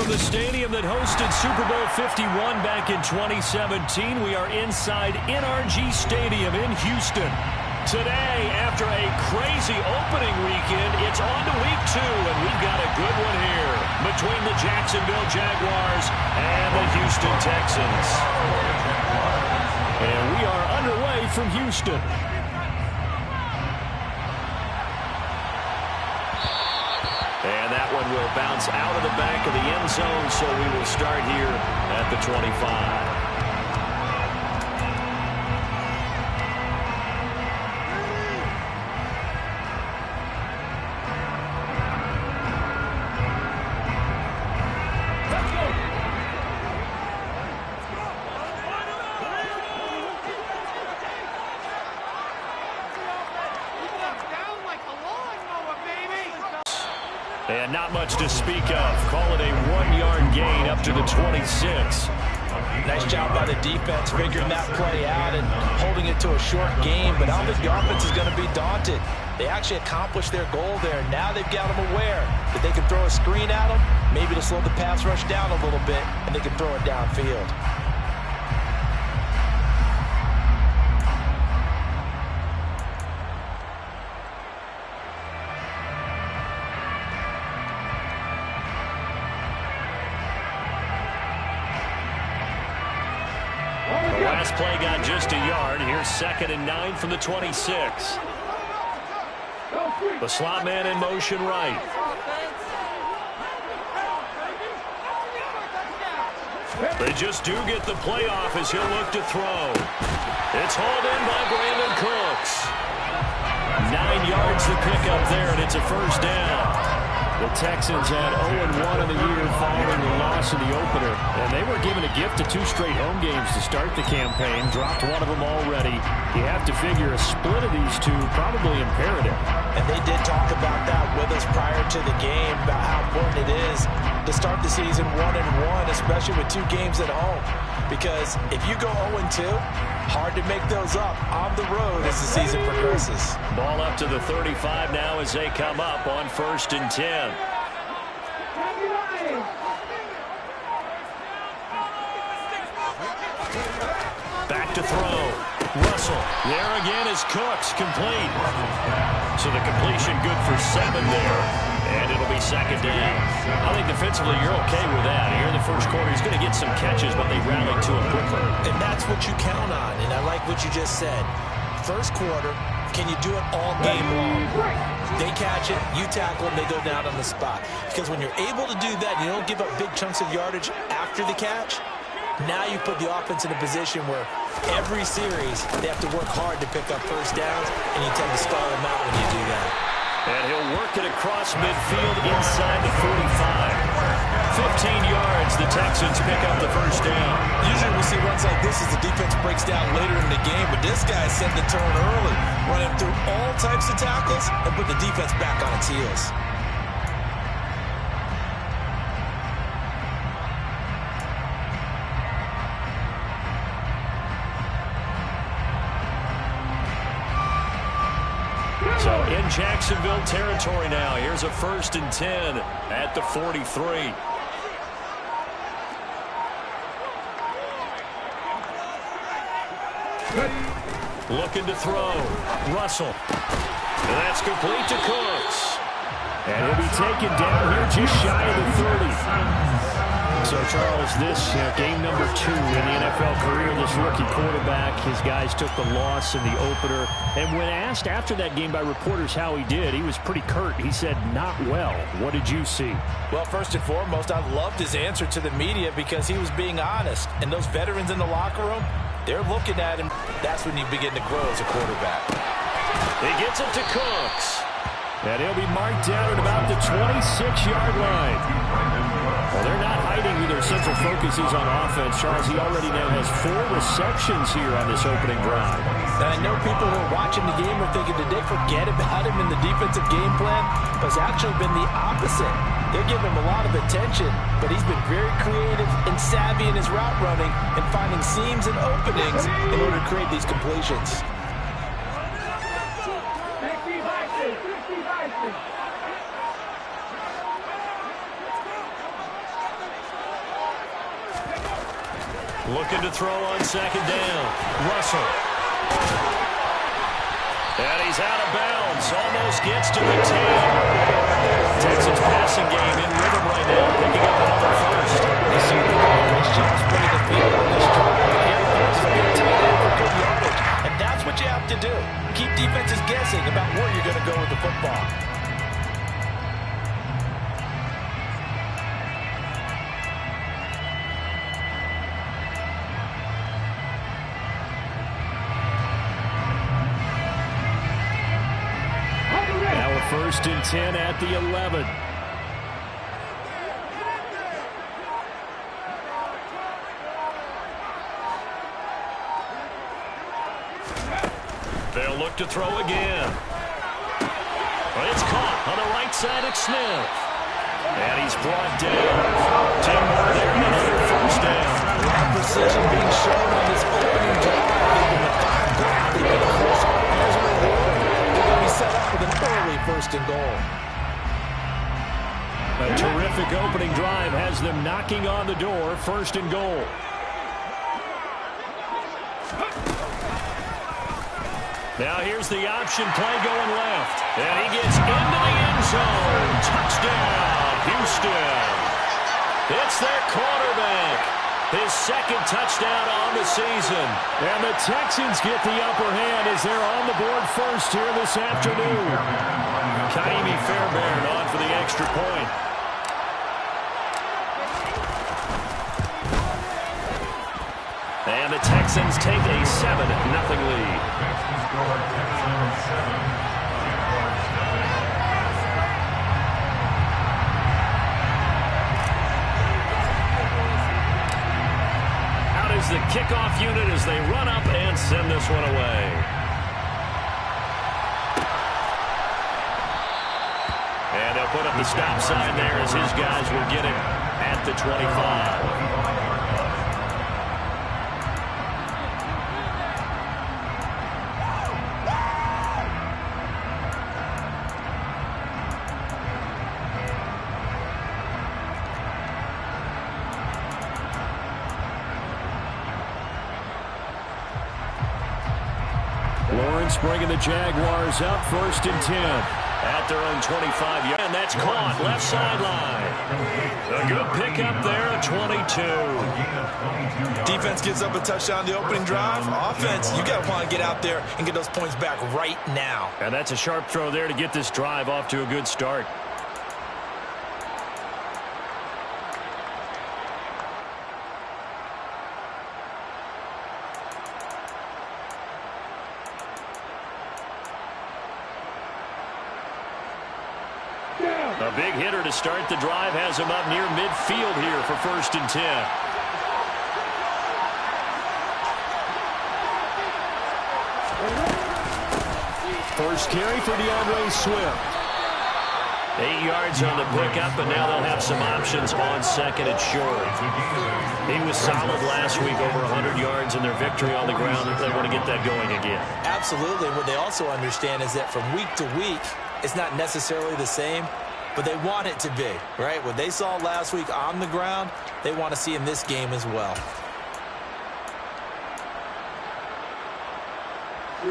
from the stadium that hosted Super Bowl 51 back in 2017. We are inside NRG Stadium in Houston. Today, after a crazy opening weekend, it's on to week 2, and we've got a good one here between the Jacksonville Jaguars and the Houston Texans. And we are underway from Houston. And that one will bounce out of the back of the end zone, so we will start here at the 25. And not much to speak of. Call it a 1-yard gain up to the 26. Nice job by the defense figuring that play out and holding it to a short game. But I don't think the offense is going to be daunted. They actually accomplished their goal there. Now they've got them aware that they can throw a screen at them, maybe to slow the pass rush down a little bit, and they can throw it downfield. Last play got just a yard. Here's 2nd and 9 from the 26. The slot man in motion right. They just do get the playoff as he'll look to throw. It's hauled in by Brandon Cooks. 9 yards to pick up there, and it's a first down. The Texans had 0-1 in the year following the loss in the opener, and they were given a gift of 2 straight home games to start the campaign. Dropped one of them already. You have to figure a split of these two probably imperative. And they did talk about that with us prior to the game, about how important it is to start the season 1-1, especially with 2 games at home. Because if you go 0-2, hard to make those up on the road as the season progresses. Ball up to the 35 now as they come up on 1st and 10. Back to throw. Russell. There again is Cooks, complete. So the completion good for 7 there. And it'll be 2nd down. I think defensively you're okay with that. Here in the first quarter, he's going to get some catches, but they rallied to him quickly. And that's what you count on, and I like what you just said. First quarter, can you do it all game long? They catch it, you tackle them, they go down on the spot. Because when you're able to do that, you don't give up big chunks of yardage after the catch. Now you put the offense in a position where every series they have to work hard to pick up first downs, and you tend to stall them out when you do that. And he'll work it across midfield inside the 45. 15 yards, the Texans pick up the first down. Usually we see runs like this as the defense breaks down later in the game, but this guy set the tone early, running through all types of tackles and put the defense back on its heels. So in Jacksonville territory now. Here's a 1st and 10 at the 43. Looking to throw. Russell. And that's complete to Cooks. And he'll be taken down here just shy of the 30. So, Charles, this game number 2 in the NFL career, this rookie quarterback, his guys took the loss in the opener. And when asked after that game by reporters how he did, he was pretty curt. He said, not well. What did you see? Well, first and foremost, I loved his answer to the media because he was being honest. And those veterans in the locker room, they're looking at him. That's when you begin to grow as a quarterback. He gets it to Cooks. And he'll be marked down at about the 26-yard line. Well, they're not hiding who their central focus is on offense. Charles, he already now has 4 receptions here on this opening drive. And I know people who are watching the game are thinking, did they forget about him in the defensive game plan? But it's actually been the opposite. They're giving him a lot of attention, but he's been very creative and savvy in his route running and finding seams and openings in order to create these completions. Looking to throw on second down. Russell. And he's out of bounds. Almost gets to the 10. Texans passing game in rhythm right now, picking up another first. They certainly got a nice job spreading the field on this drive. Here throws a big tight end for good yardage. And that's what you have to do. Keep defenses guessing about where you're going to go with the football. First and 10 at the 11. They'll look to throw again. But it's caught on the right side of Smith. And he's brought down. 10 more there and another first down. A lot of precision being shown on this opening drive. They've been methodical. They've been close. As a reward, they're going to be set up with an early first and goal. A terrific opening drive has them knocking on the door. First and goal. Now here's the option play going left. And he gets into the end zone. Touchdown, Houston. It's their quarterback. His second touchdown on the season. And the Texans get the upper hand as they're on the board first here this afternoon. Kaimi Fairbairn on for the extra point. And the Texans take a 7-0 lead. Out is the kickoff unit as they run up and send this one away. And they'll put up the stop sign there as his guys will get him at the 25. Bringing the Jaguars up first and 10 at their own 25. And that's caught left sideline. A good pickup there at 22. Defense gives up a touchdown the opening drive. Offense, you got to want to get out there and get those points back right now. And that's a sharp throw there to get this drive off to a good start. A big hitter to start the drive has him up near midfield here for first and 10. First carry for DeAndre Swift. 8 yards on the pickup, and now they'll have some options on second and short. He was solid last week, over 100 yards in their victory on the ground. They want to get that going again. Absolutely. What they also understand is that from week to week, it's not necessarily the same, but they want it to be, right? What they saw last week on the ground, they want to see in this game as well.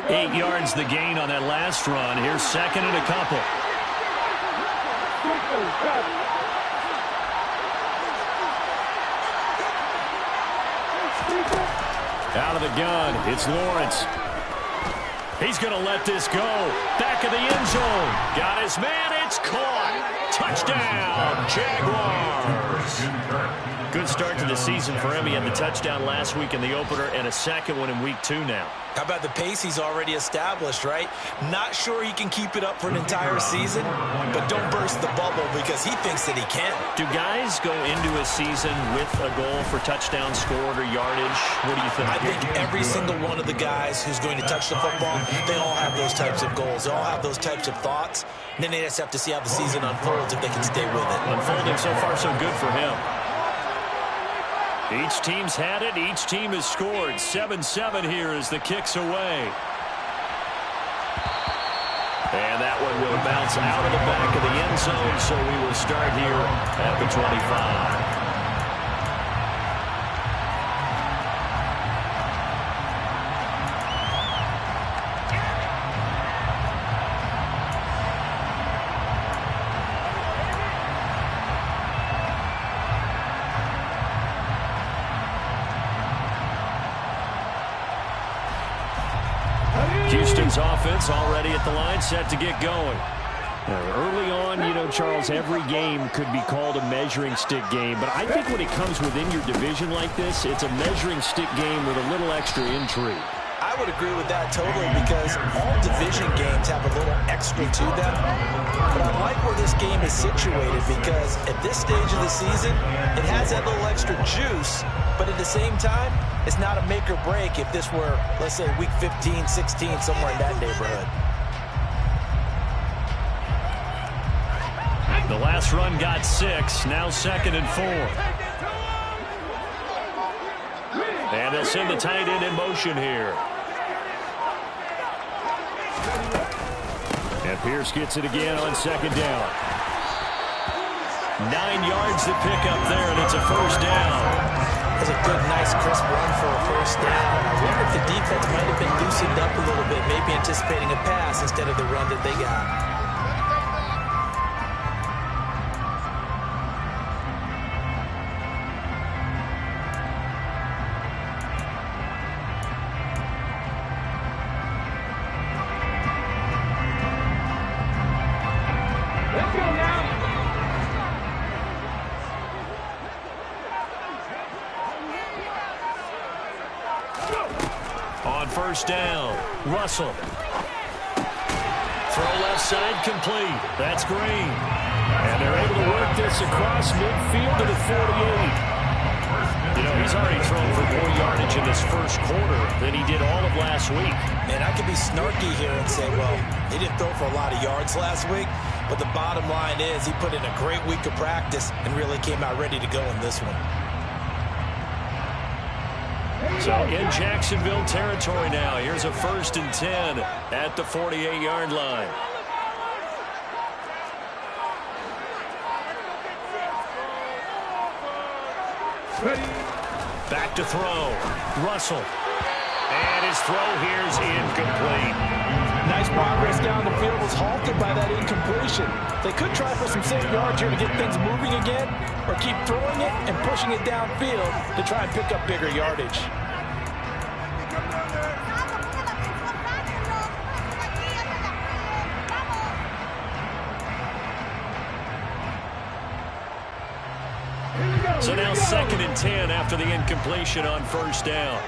8 yards the gain on that last run. Here's second and a couple. Out of the gun, it's Lawrence. He's going to let this go. Back of the end zone. Got his man. It's caught. Touchdown, Jaguars. Good start to the season for him. He had the touchdown last week in the opener and a second one in week 2 now. How about the pace he's already established, right? Not sure he can keep it up for an entire season, but don't burst the bubble because he thinks that he can. Do guys go into a season with a goal for touchdown scored or yardage? What do you think? I think every single one of the guys who's going to touch the football, they all have those types of goals. They all have those types of thoughts. And then they just have to see how the season unfolds if they can stay with it. Unfolding so far so good for him. Each team's had it. Each team has scored. 7-7 here as the kick's away. And that one will bounce out of the back of the end zone, so we will start here at the 25. Texans offense already at the line, set to get going. Early on, you know, Charles, every game could be called a measuring stick game. But I think when it comes within your division like this, it's a measuring stick game with a little extra intrigue. I would agree with that totally because all division games have a little extra to them. But I like where this game is situated because at this stage of the season, it has that little extra juice. But at the same time, it's not a make or break if this were, let's say, week 15, 16, somewhere in that neighborhood. The last run got 6, now 2nd and 4. And they'll send the tight end in motion here. And Pierce gets it again on 2nd down. 9 yards to pick up there, and it's a first down. That's a good, nice, crisp run for a first down. I wonder if the defense might have been loosened up a little bit, maybe anticipating a pass instead of the run that they got. First down, Russell. Throw left side complete. That's Green. And they're able to work this across midfield to the 48. You know, he's already thrown for more yardage in this first quarter than he did all of last week. And I could be snarky here and say, well, he didn't throw for a lot of yards last week. But the bottom line is he put in a great week of practice and really came out ready to go in this one. So in Jacksonville territory now. Here's a 1st and 10 at the 48-yard line. Back to throw. Russell. And his throw here is incomplete. Nice progress down the field was halted by that incompletion. They could try for some safe yards here to get things moving again, or keep throwing it and pushing it downfield to try and pick up bigger yardage. So now 2nd and 10 after the incompletion on first down.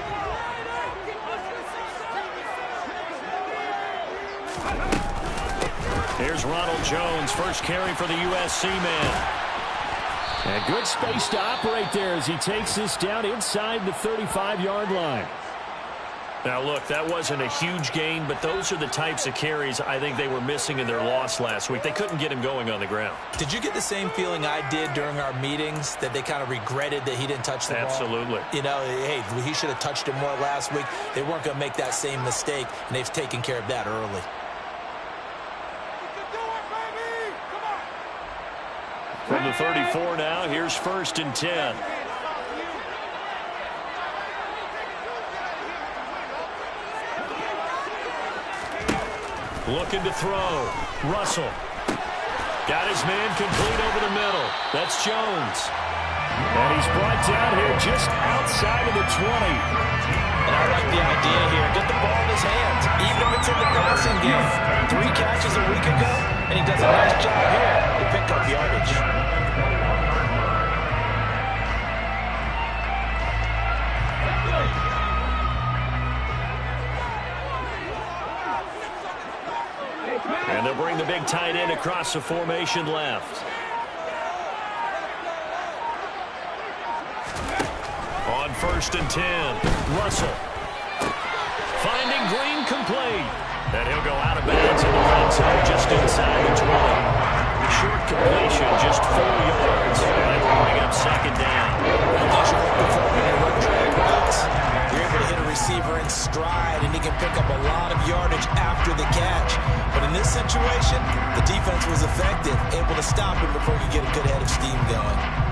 Here's Ronald Jones, first carry for the USC man. And good space to operate there as he takes this down inside the 35-yard line. Now, look, that wasn't a huge gain, but those are the types of carries I think they were missing in their loss last week. They couldn't get him going on the ground. Did you get the same feeling I did during our meetings, that they kind of regretted that he didn't touch the ball? Absolutely. You know, hey, he should have touched it more last week. They weren't going to make that same mistake, and they've taken care of that early. From the 34 now, here's 1st and 10. Looking to throw. Russell. Got his man complete over the middle. That's Jones. And he's brought down here just outside of the 20. And I like the idea here. Get the ball in his hands, even if it's in the passing game. 3 catches a week ago, and he does a nice job here to pick up yardage. And they'll bring the big tight end across the formation left. On 1st and 10, Russell. Finding Green complete. And he'll go out of bounds in the red zone just inside the 20. Short completion, just 4 yards. And that will bring up 2nd down. That's what you're looking for when you run drag routes. You're able to hit a receiver in stride, and he can pick up a lot of yardage after the catch. But in this situation, the defense was effective, able to stop him before he could get a good head of steam going.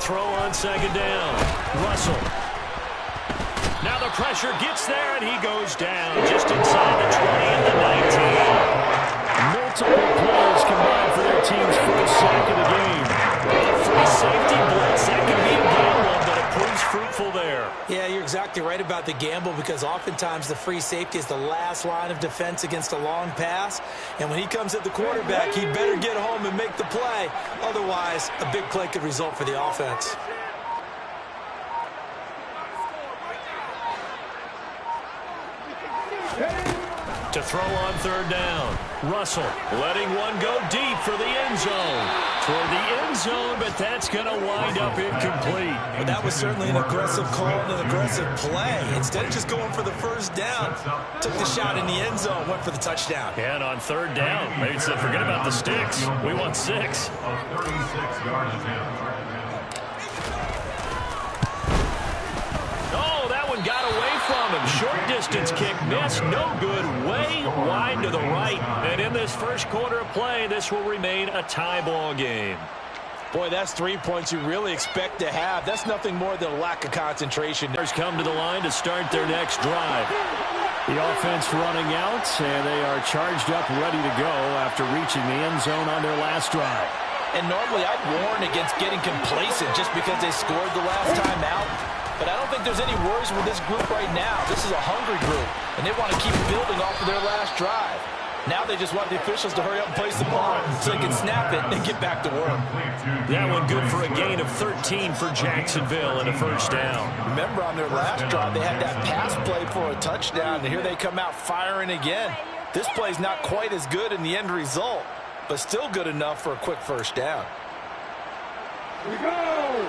throw on second down. Russell. Now the pressure gets there, and he goes down just inside the 20 and the 19. Multiple players combined for their team's first sack of the game. A free safety blitz, that can be a gamble, but it proves fruitful there. Yeah, you're exactly right about the gamble, because oftentimes the free safety is the last line of defense against a long pass. And when he comes at the quarterback, he better get home and make the play. Otherwise, a big play could result for the offense. To throw on third down. Russell letting one go deep for the end zone. Toward the end zone, but that's going to wind up incomplete. Well, that was certainly an aggressive call and an aggressive play. Instead of just going for the first down, took the shot in the end zone, went for the touchdown. And on third down, maybe said, forget about the sticks. We want 6. Got away from him. Short distance kick missed. No good. Way wide to the right. And in this first quarter of play, this will remain a tie ball game. Boy, that's 3 points you really expect to have. That's nothing more than a lack of concentration. Come to the line to start their next drive. The offense running out, and they are charged up, ready to go after reaching the end zone on their last drive. And normally I'd warn against getting complacent just because they scored the last time out. But I don't think there's any worries with this group right now. This is a hungry group, and they want to keep building off of their last drive. Now they just want the officials to hurry up and place the ball so they can snap it and get back to work. That one good for a gain of 13 for Jacksonville and a first down. Remember, on their last drive, they had that pass play for a touchdown, and here they come out firing again. This play's not quite as good in the end result, but still good enough for a quick first down. Here we go!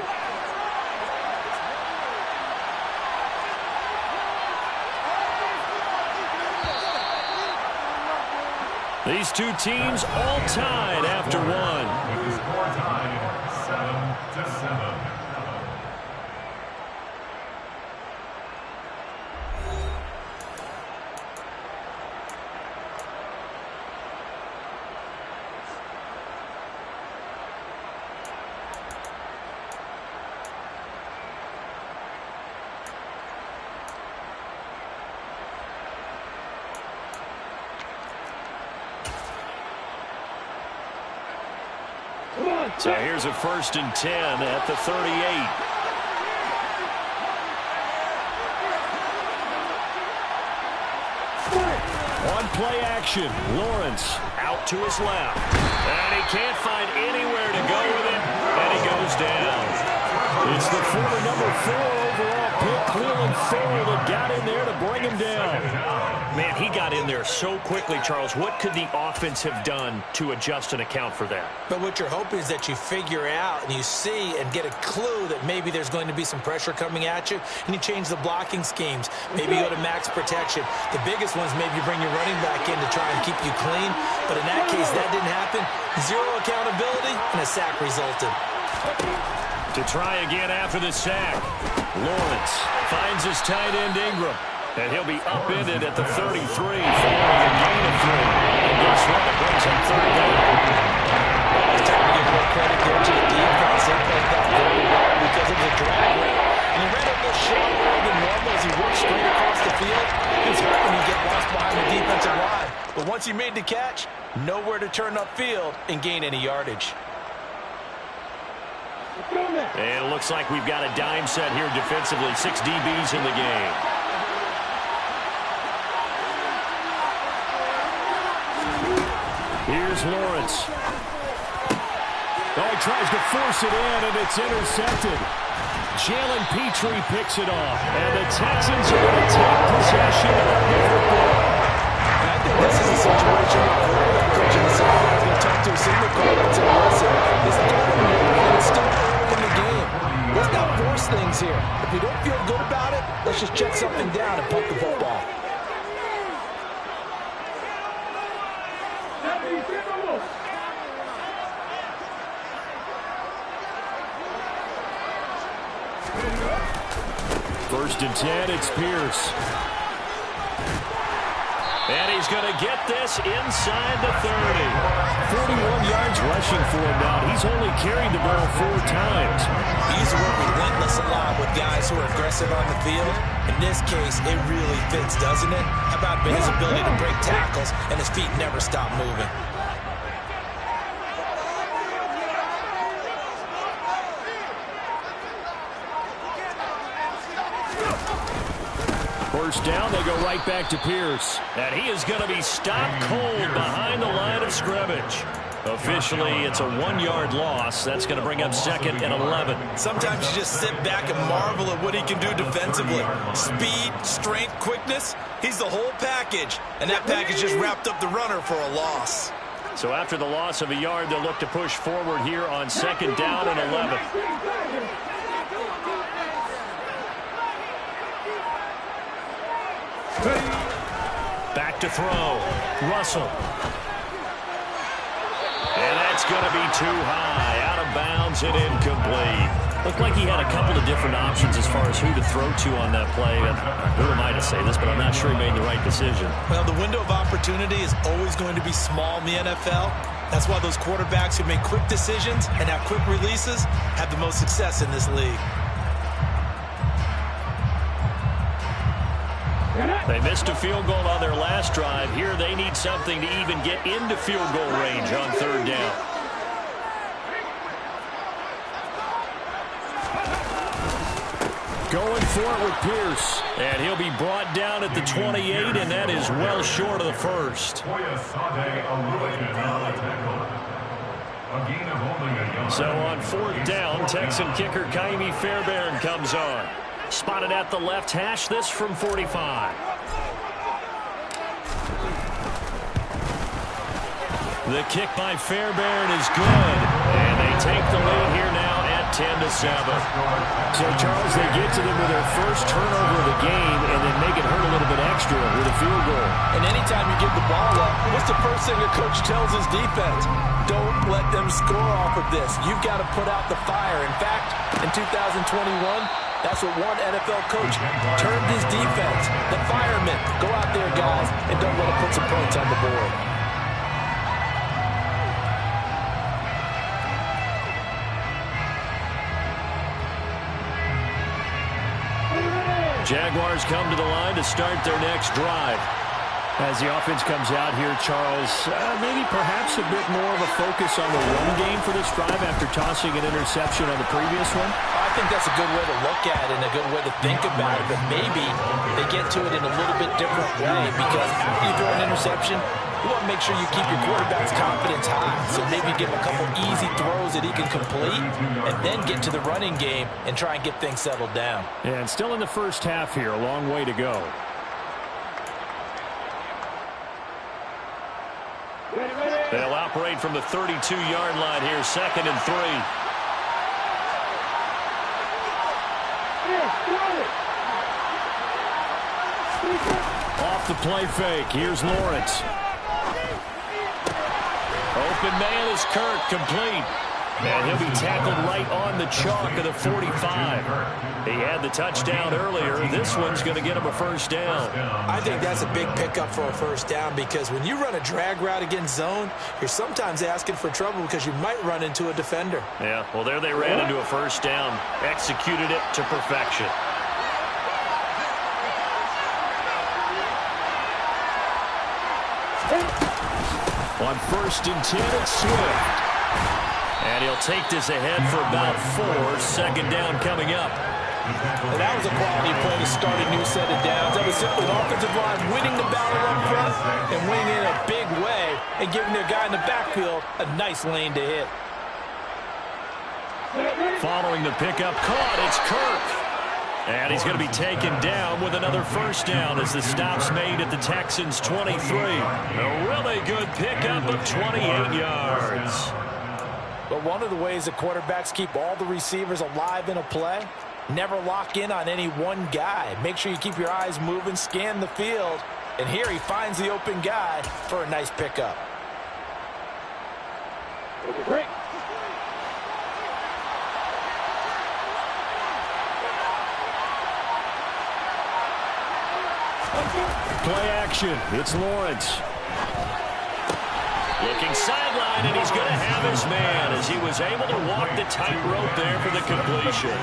These two teams all tied after one. Score tied 7-7. So here's a 1st and 10 at the 38. On play action, Lawrence out to his left. And he can't find anywhere to go with it, and he goes down. It's the former number 4 overall pick, Cleveland Farrell, that got in there to bring him down. Man, he got in there so quickly, Charles. What could the offense have done to adjust and account for that? But what you're hoping is that you figure out and you see and get a clue that maybe there's going to be some pressure coming at you, and you change the blocking schemes. Maybe you go to max protection. The biggest ones, maybe you bring your running back in to try and keep you clean. But in that case, that didn't happen. 0 accountability, and a sack resulted. To try again after the sack, Lawrence finds his tight end Ingram. And he'll be upended at the 33 following a gain of 3. And guess what? It brings up third down. It's time to give more credit there to the defense. They played that very well because it was a drag route. And he ran a little short more than normal as he worked straight across the field. He was hoping he'd get lost behind the defensive line. But once he made the catch, nowhere to turn upfield and gain any yardage. And it looks like we've got a dime set here defensively. 6 DBs in the game. Here's Lawrence. Oh, he tries to force it in, and it's intercepted. Jalen Petrie picks it off, and the Texans are going to take possession of the football. I think this is a situation where quarterback coach on the sideline is going to talk to a signal caller and say, listen, it's third and 1, and it's still early in the game. Let's not force things here. If we don't feel good about it, let's just check something down and punt the football. First and 10, it's Pierce. And he's going to get this inside the 30. 41 yards rushing for him now. He's only carried the ball 4 times. We use the word relentless a lot with guys who are aggressive on the field. In this case, it really fits, doesn't it? How about his ability to break tackles and his feet never stop moving? First down, they go right back to Pierce. And he is going to be stopped cold behind the line of scrimmage. Officially, it's a 1-yard loss. That's going to bring up 2nd and 11. Sometimes you just sit back and marvel at what he can do defensively. Speed, strength, quickness. He's the whole package. And that package just wrapped up the runner for a loss. So after the loss of a yard, they'll look to push forward here on 2nd down and 11. Back to throw. Russell. And that's going to be too high. Out of bounds and incomplete. Looked like he had a couple of different options as far as who to throw to on that play. And who am I to say this, but I'm not sure he made the right decision. Well, the window of opportunity is always going to be small in the NFL. That's why those quarterbacks who make quick decisions and have quick releases have the most success in this league. They missed a field goal on their last drive. Here they need something to even get into field goal range on 3rd down. Going for it with Pierce. And he'll be brought down at the 28, and that is well short of the first. So on 4th down, Texan kicker Kaimi Fairbairn comes on. Spotted at the left hash, this from 45. The kick by Fairbairn is good. And they take the lead here now at 10-7. So, Charles, they get to them with their first turnover of the game and then make it hurt a little bit extra with a field goal. And anytime you give the ball up, what's the first thing a coach tells his defense? Don't let them score off of this. You've got to put out the fire. In fact, in 2021, that's what one NFL coach turned his defense. The firemen. Go out there, guys, and don't let them put some points on the board. Jaguars come to the line to start their next drive. As the offense comes out here, Charles, maybe perhaps a bit more of a focus on the run game for this drive after tossing an interception on the previous one? I think that's a good way to look at it and a good way to think about it, but maybe they get to it in a little bit different way because after you throw an interception, you want to make sure you keep your quarterback's confidence high. So maybe give him a couple easy throws that he can complete and then get to the running game and try and get things settled down. And still in the first half here, a long way to go. They'll operate from the 32-yard line here, 2nd and 3. Off the play fake. Here's Lawrence. Open man is Kirk, complete. And he'll be tackled right on the chalk of the 45. He had the touchdown earlier. This one's going to get him a first down. I think that's a big pickup for a first down because when you run a drag route against zone, you're sometimes asking for trouble because you might run into a defender. Yeah, well, there they ran into a first down. Executed it to perfection. On 1st and 10, it's Swift. And he'll take this ahead for about 4. 2nd down coming up. And that was a quality play to start a new set of downs. That was simply an offensive line winning the battle up front and winning in a big way and giving their guy in the backfield a nice lane to hit. Following the pickup, caught. It's Kirk. And he's going to be taken down with another first down as the stop's made at the Texans' 23. A really good pickup of 28 yards. But one of the ways that quarterbacks keep all the receivers alive in a play, never lock in on any one guy. Make sure you keep your eyes moving, scan the field. And here he finds the open guy for a nice pickup. Break. Play action. It's Lawrence. Looking sideline, and he's going to have his man as he was able to walk the tightrope there for the completion.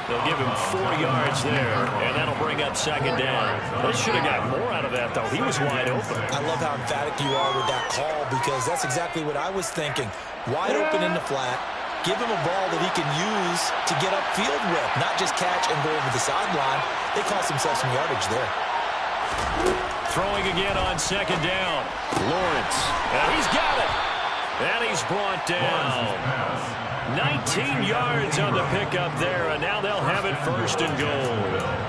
They'll give him 4 yards there, and that'll bring up second down. They should have got more out of that, though. He was wide open. I love how emphatic you are with that call because that's exactly what I was thinking. Wide open in the flat. Give him a ball that he can use to get upfield with, not just catch and go over the sideline. They cost themselves some yardage there. Throwing again on second down. Lawrence. And he's got it. And he's brought down. 19 yards on the pickup there, and now they'll have it first and goal.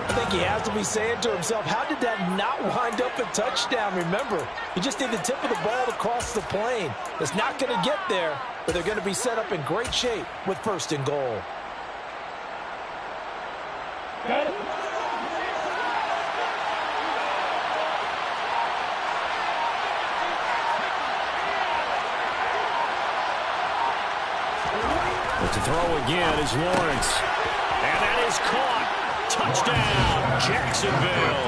I think he has to be saying to himself, how did that not wind up a touchdown? Remember, he just need the tip of the ball to cross the plane. It's not going to get there, but they're going to be set up in great shape with first and goal. Got it. To throw again is Lawrence. And that is caught. Touchdown, Jacksonville.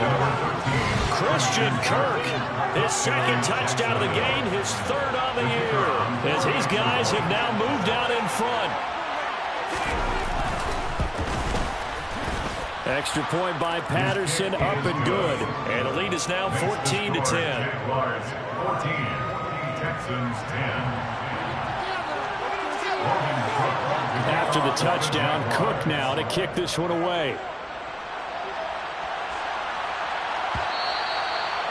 Christian Kirk, his second touchdown of the game, his third on the year. As these guys have now moved out in front. Extra point by Patterson, up and good. And the lead is now 14-10. Jaguars 14, Texans 10. After the touchdown, Cook now to kick this one away.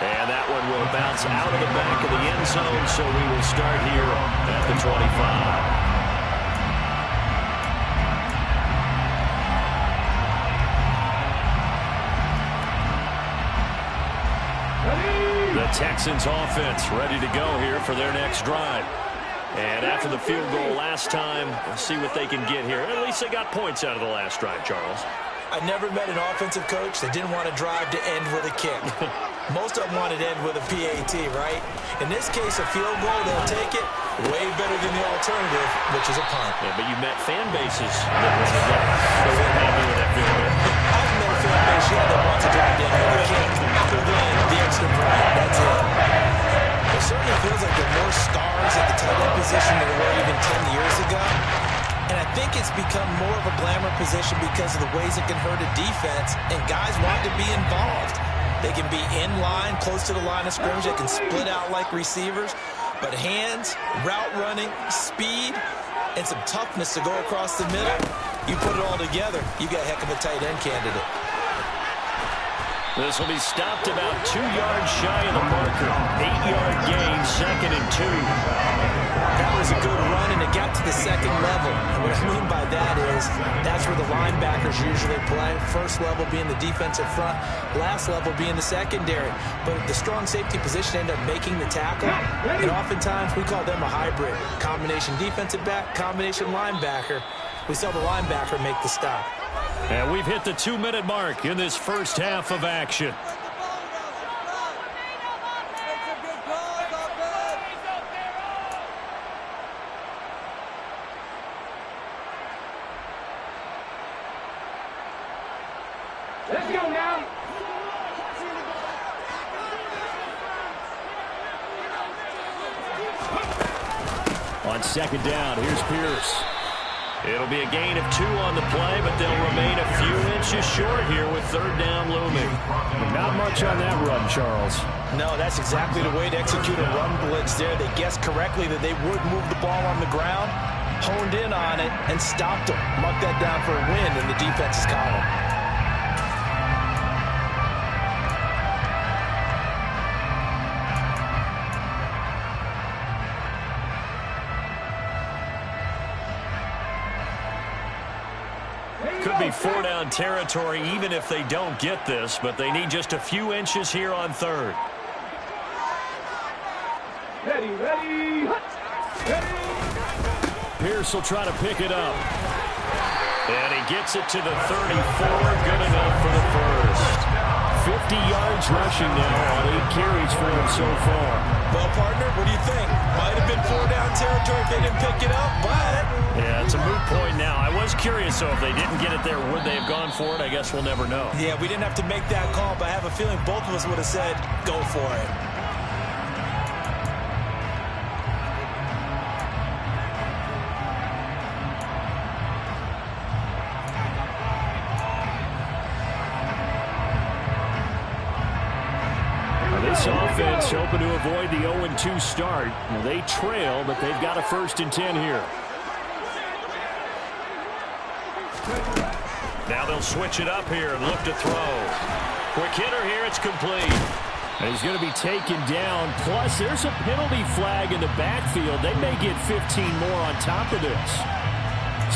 And that one will bounce out of the back of the end zone, so we will start here at the 25. The Texans offense ready to go here for their next drive. And after the field goal last time, we'll see what they can get here. At least they got points out of the last drive, Charles. I never met an offensive coach that didn't want to drive to end with a kick. Most of them wanted to end with a PAT, right? In this case, a field goal, they'll take it way better than the alternative, which is a punt. Yeah, but you met fan bases that were happy with that field goal. I've met a fan base, yeah, that wants to drive to end with a kick, other than the extra point. That's it. It certainly feels like there are more stars at the tight end position than there were even 10 years ago. And I think it's become more of a glamour position because of the ways it can hurt a defense, and guys want to be involved. They can be in line, close to the line of scrimmage. They can split out like receivers. But hands, route running, speed, and some toughness to go across the middle, you put it all together, you got a heck of a tight end candidate. This will be stopped about 2 yards shy of the marker. 8-yard gain, 2nd and 2. That was a good run, and it got to the second level. And what I mean by that is that's where the linebackers usually play. First level being the defensive front, last level being the secondary. But the strong safety position ended up making the tackle, and oftentimes we call them a hybrid. Combination defensive back, combination linebacker. We saw the linebacker make the stop. And we've hit the 2-minute mark in this first half of action. Let's go now. On second down, here's Pierce. It'll be a gain of 2 on the play, but they'll remain a few inches short here with third down looming. Not much on that run, Charles. No, that's exactly the way to execute a run blitz there. They guessed correctly that they would move the ball on the ground, honed in on it, and stopped them. Mark that down for a win in the defense's column. Could be 4-down territory even if they don't get this, but they need just a few inches here on third. Ready, ready, ready. Pierce will try to pick it up. And he gets it to the 34. Good enough for the first. 50 yards rushing now on 8 carries for him so far. Well, partner, what do you think? Might have been 4-down territory if they didn't pick it up, but... Yeah, it's a moot point now. I was curious, so if they didn't get it there, would they have gone for it? I guess we'll never know. Yeah, we didn't have to make that call, but I have a feeling both of us would have said, go for it. This offense hoping to avoid the 0-2 start. They trail, but they've got a 1st and 10 here. Now they'll switch it up here and look to throw. Quick hitter here, it's complete. And he's going to be taken down. Plus, there's a penalty flag in the backfield. They may get 15 more on top of this.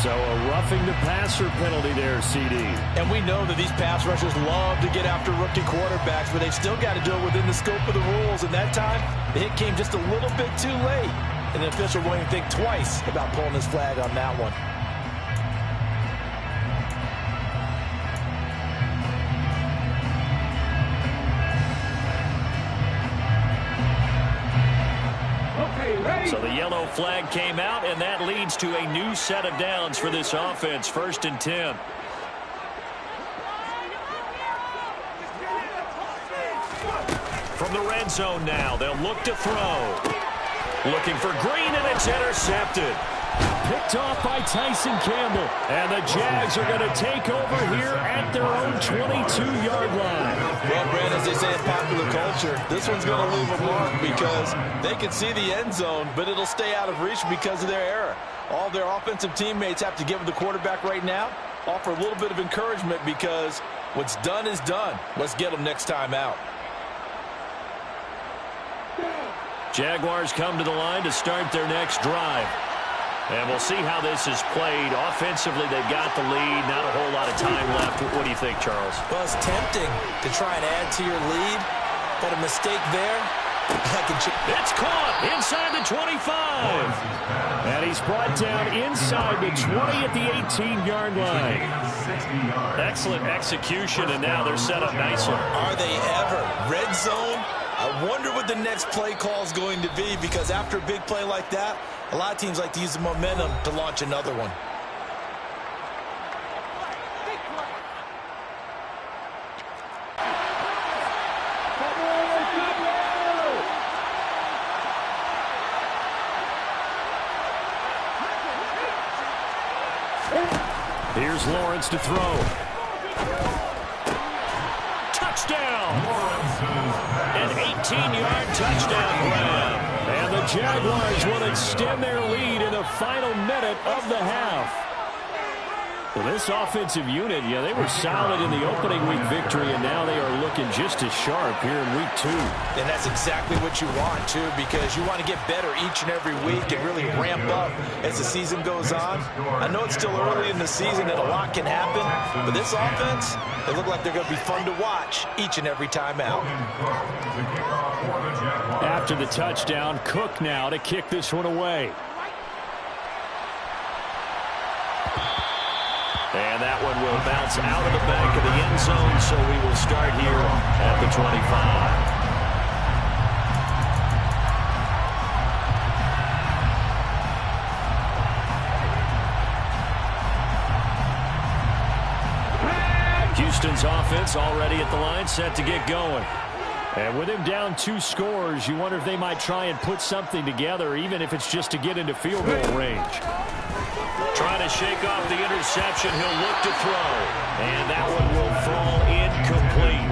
So a roughing the passer penalty there, CD. And we know that these pass rushers love to get after rookie quarterbacks, but they've still got to do it within the scope of the rules. And that time, the hit came just a little bit too late. And the official won't even think twice about pulling his flag on that one. So the yellow flag came out, and that leads to a new set of downs for this offense. 1st and 10. From the red zone now, they'll look to throw. Looking for Green, and it's intercepted. Picked off by Tyson Campbell. And the Jags are going to take over here at their own 22-yard line. Well, Brad, as they say in popular culture, this one's going to leave a mark because they can see the end zone, but it'll stay out of reach because of their error. All their offensive teammates have to give the quarterback right now, offer a little bit of encouragement because what's done is done. Let's get them next time out. Jaguars come to the line to start their next drive. And we'll see how this is played. Offensively, they've got the lead. Not a whole lot of time left. What do you think, Charles? Well, it's tempting to try and add to your lead, but a mistake there. It's caught inside the 25. And he's brought down inside the 20 at the 18-yard line. Excellent execution, and now they're set up nicely. Are they ever? Red zone? I wonder what the next play call is going to be, because after a big play like that, a lot of teams like to use the momentum to launch another one. Here's Lawrence to throw. Touchdown! An 18-yard touchdown grab. And the Jaguars will extend their lead in the final minute of the half. Well, this offensive unit, yeah, they were solid in the opening week victory, and now they are looking just as sharp here in week 2. And that's exactly what you want, too, because you want to get better each and every week and really ramp up as the season goes on. I know it's still early in the season and a lot can happen, but this offense, they look like they're going to be fun to watch each and every time out. After the touchdown, Cook now to kick this one away. And that one will bounce out of the back of the end zone, so we will start here at the 25. Houston's offense already at the line, set to get going. And with him down 2 scores, you wonder if they might try and put something together, even if it's just to get into field goal range. Trying to shake off the interception. He'll look to throw. And that one will fall incomplete.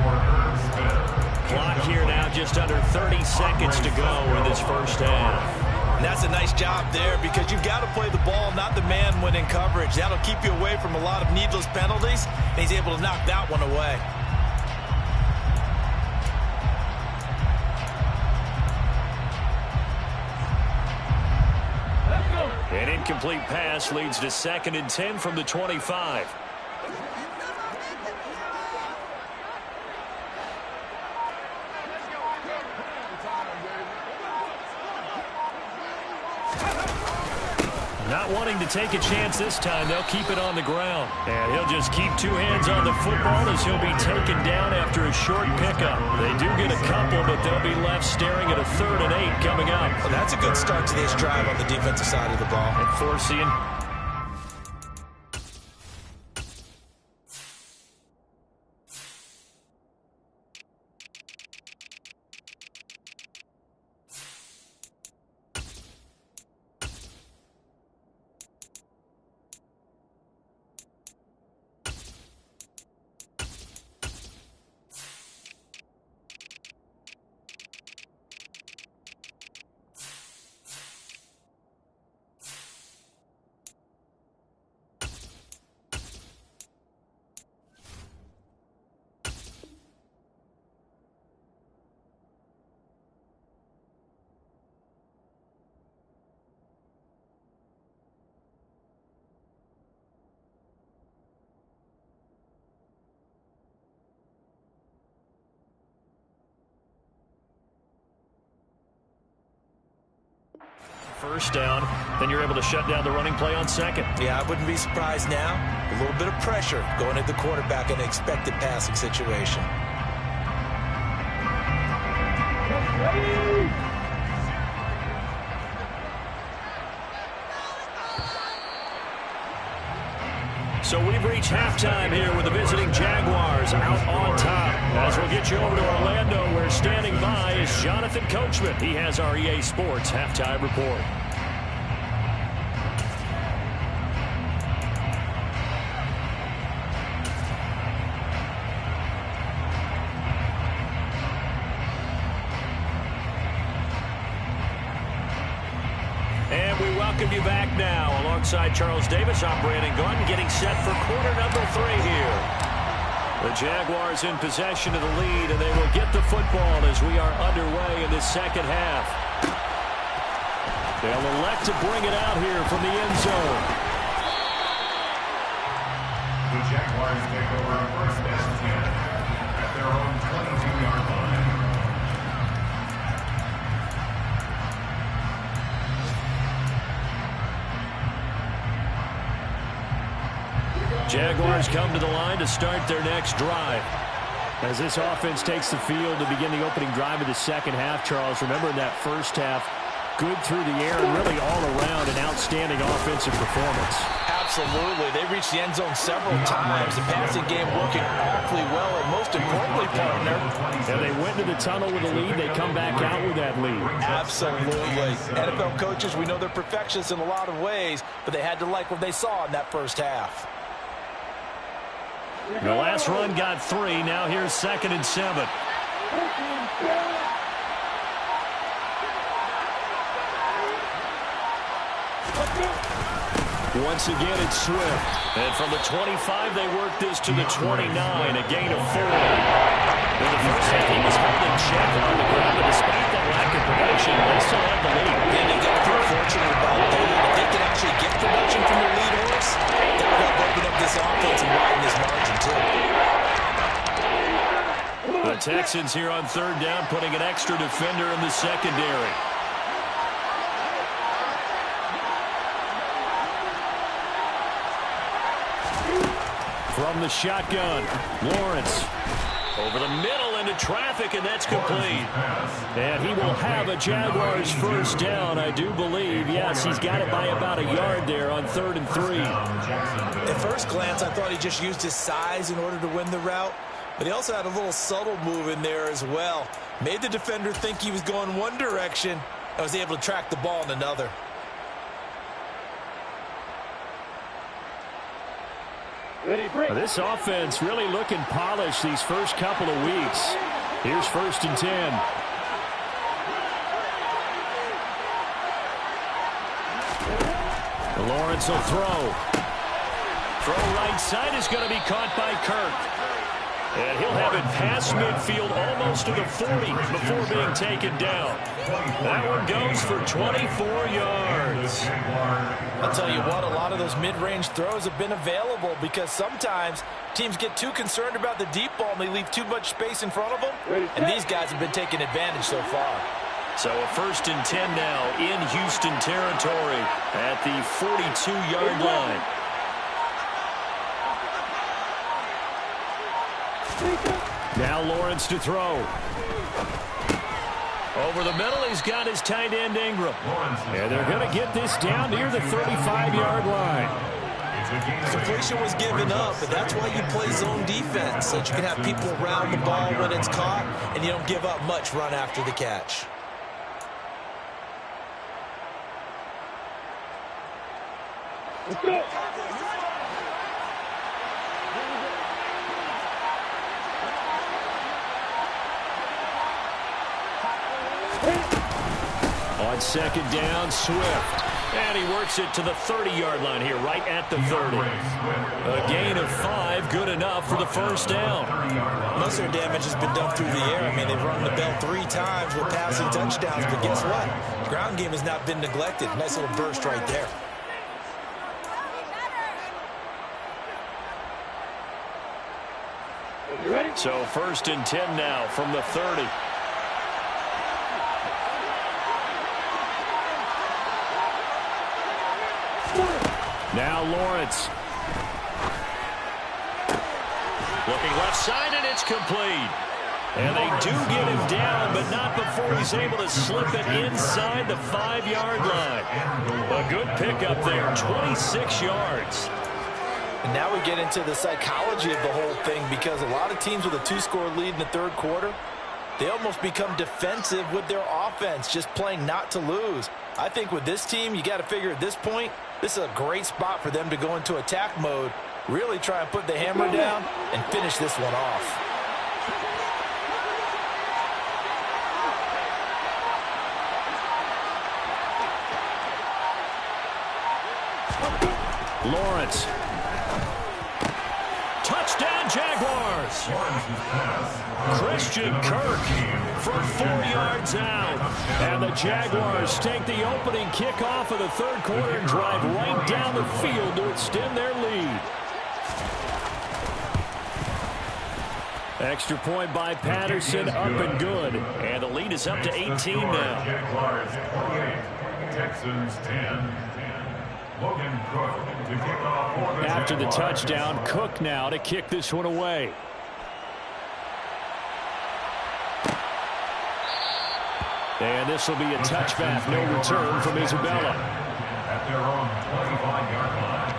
Clock here now just under 30 seconds to go in this first half. And that's a nice job there, because you've got to play the ball, not the man when in coverage. That'll keep you away from a lot of needless penalties, and he's able to knock that one away. An incomplete pass leads to 2nd and 10 from the 25. Not wanting to take a chance this time, they'll keep it on the ground. And he'll just keep two hands on the football as he'll be taken down after a short pickup. They do get a couple, but they'll be left staring at a 3rd and 8 coming up. Well, that's a good start to this drive on the defensive side of the ball. And forcing. First down, then you're able to shut down the running play on 2nd. Yeah, I wouldn't be surprised now. A little bit of pressure going at the quarterback in an expected passing situation. So we've reached halftime here with the visiting Jaguars out on top. As we'll get you over to Orlando, where standing by is Jonathan Coachman. He has our EA Sports halftime report. And we welcome you back now alongside Charles Davis. I'm Brandon Gordon getting set for quarter number 3 here. The Jaguars in possession of the lead, and they will get the football as we are underway in this second half. They'll elect to bring it out here from the end zone. The Jaguars take over 1st and 10 at their own 22-yard line. Jaguars come to the line to start their next drive. As this offense takes the field to begin the opening drive of the second half, Charles, remember in that first half, good through the air and really all around an outstanding offensive performance. Absolutely. They reached the end zone several times. The passing game working awfully well, and most importantly, partner. And they went to the tunnel with a lead. They come back out with that lead. Absolutely. NFL coaches, we know they're perfectionists in a lot of ways, but they had to like what they saw in that first half. The last run got 3. Now here's 2nd and 7. Once again, it's Swift. And from the 25, they work this to the 29, a gain of 4. In the first half, he was held in check on the ground, but despite that lack of production, they still have the lead. And they got to be fortunate about that. If they can actually get production from the lead horse, that will help open up this offense and widen this margin, too. The Texans here on 3rd down, putting an extra defender in the secondary. From the shotgun, Lawrence over the middle into traffic, and that's complete. And he will have a Jaguars first down, I do believe. Yes, he's got it by about a yard there on 3rd and 3. At first glance, I thought he just used his size in order to win the route, but he also had a little subtle move in there as well. Made the defender think he was going one direction and was able to track the ball in another. This offense really looking polished these first couple of weeks. Here's 1st and 10. Lawrence will throw. Throw right side is going to be caught by Kirk. And he'll have it past midfield almost to the 40 before being taken down. That one goes for 24 yards. I'll tell you what, a lot of those mid-range throws have been available because sometimes teams get too concerned about the deep ball and they leave too much space in front of them. And these guys have been taking advantage so far. So a 1st and 10 now in Houston territory at the 42-yard line. Now Lawrence to throw. Over the middle, he's got his tight end Ingram. And they're going to get this down near the 35-yard line. Completion was given up, but that's why you play zone defense, so that you can have people around the ball when it's caught, and you don't give up much run after the catch. On 2nd down, Swift. And he works it to the 30-yard line here, right at the 30. A gain of 5, good enough for the 1st down. Most of their damage has been done through the air. I mean, they've rung the bell 3 times with passing touchdowns, but guess what? The ground game has not been neglected. Nice little burst right there. So 1st and 10 now from the 30. Now Lawrence. Looking left side, and it's complete. And they do get him down, but not before he's able to slip it inside the 5-yard line. A good pickup there, 26 yards. And now we get into the psychology of the whole thing, because a lot of teams with a 2-score lead in the 3rd quarter, they almost become defensive with their offense, just playing not to lose. I think with this team, you got to figure at this point, this is a great spot for them to go into attack mode, really try and put the hammer down and finish this one off. Lawrence. Touchdown, Jaguars. Christian Kirk from 4 yards out. And the Jaguars take the opening kickoff of the 3rd quarter and drive right down the field to extend their lead. Extra point by Patterson, up and good. And the lead is up to 18 now. Jaguars 28, Texans 10. Logan Cook to kick off for the After the Jaguars. touchdown, Cook now to kick this one away. And this will be a touchback, no return from Isabella. At their own 25-yard line.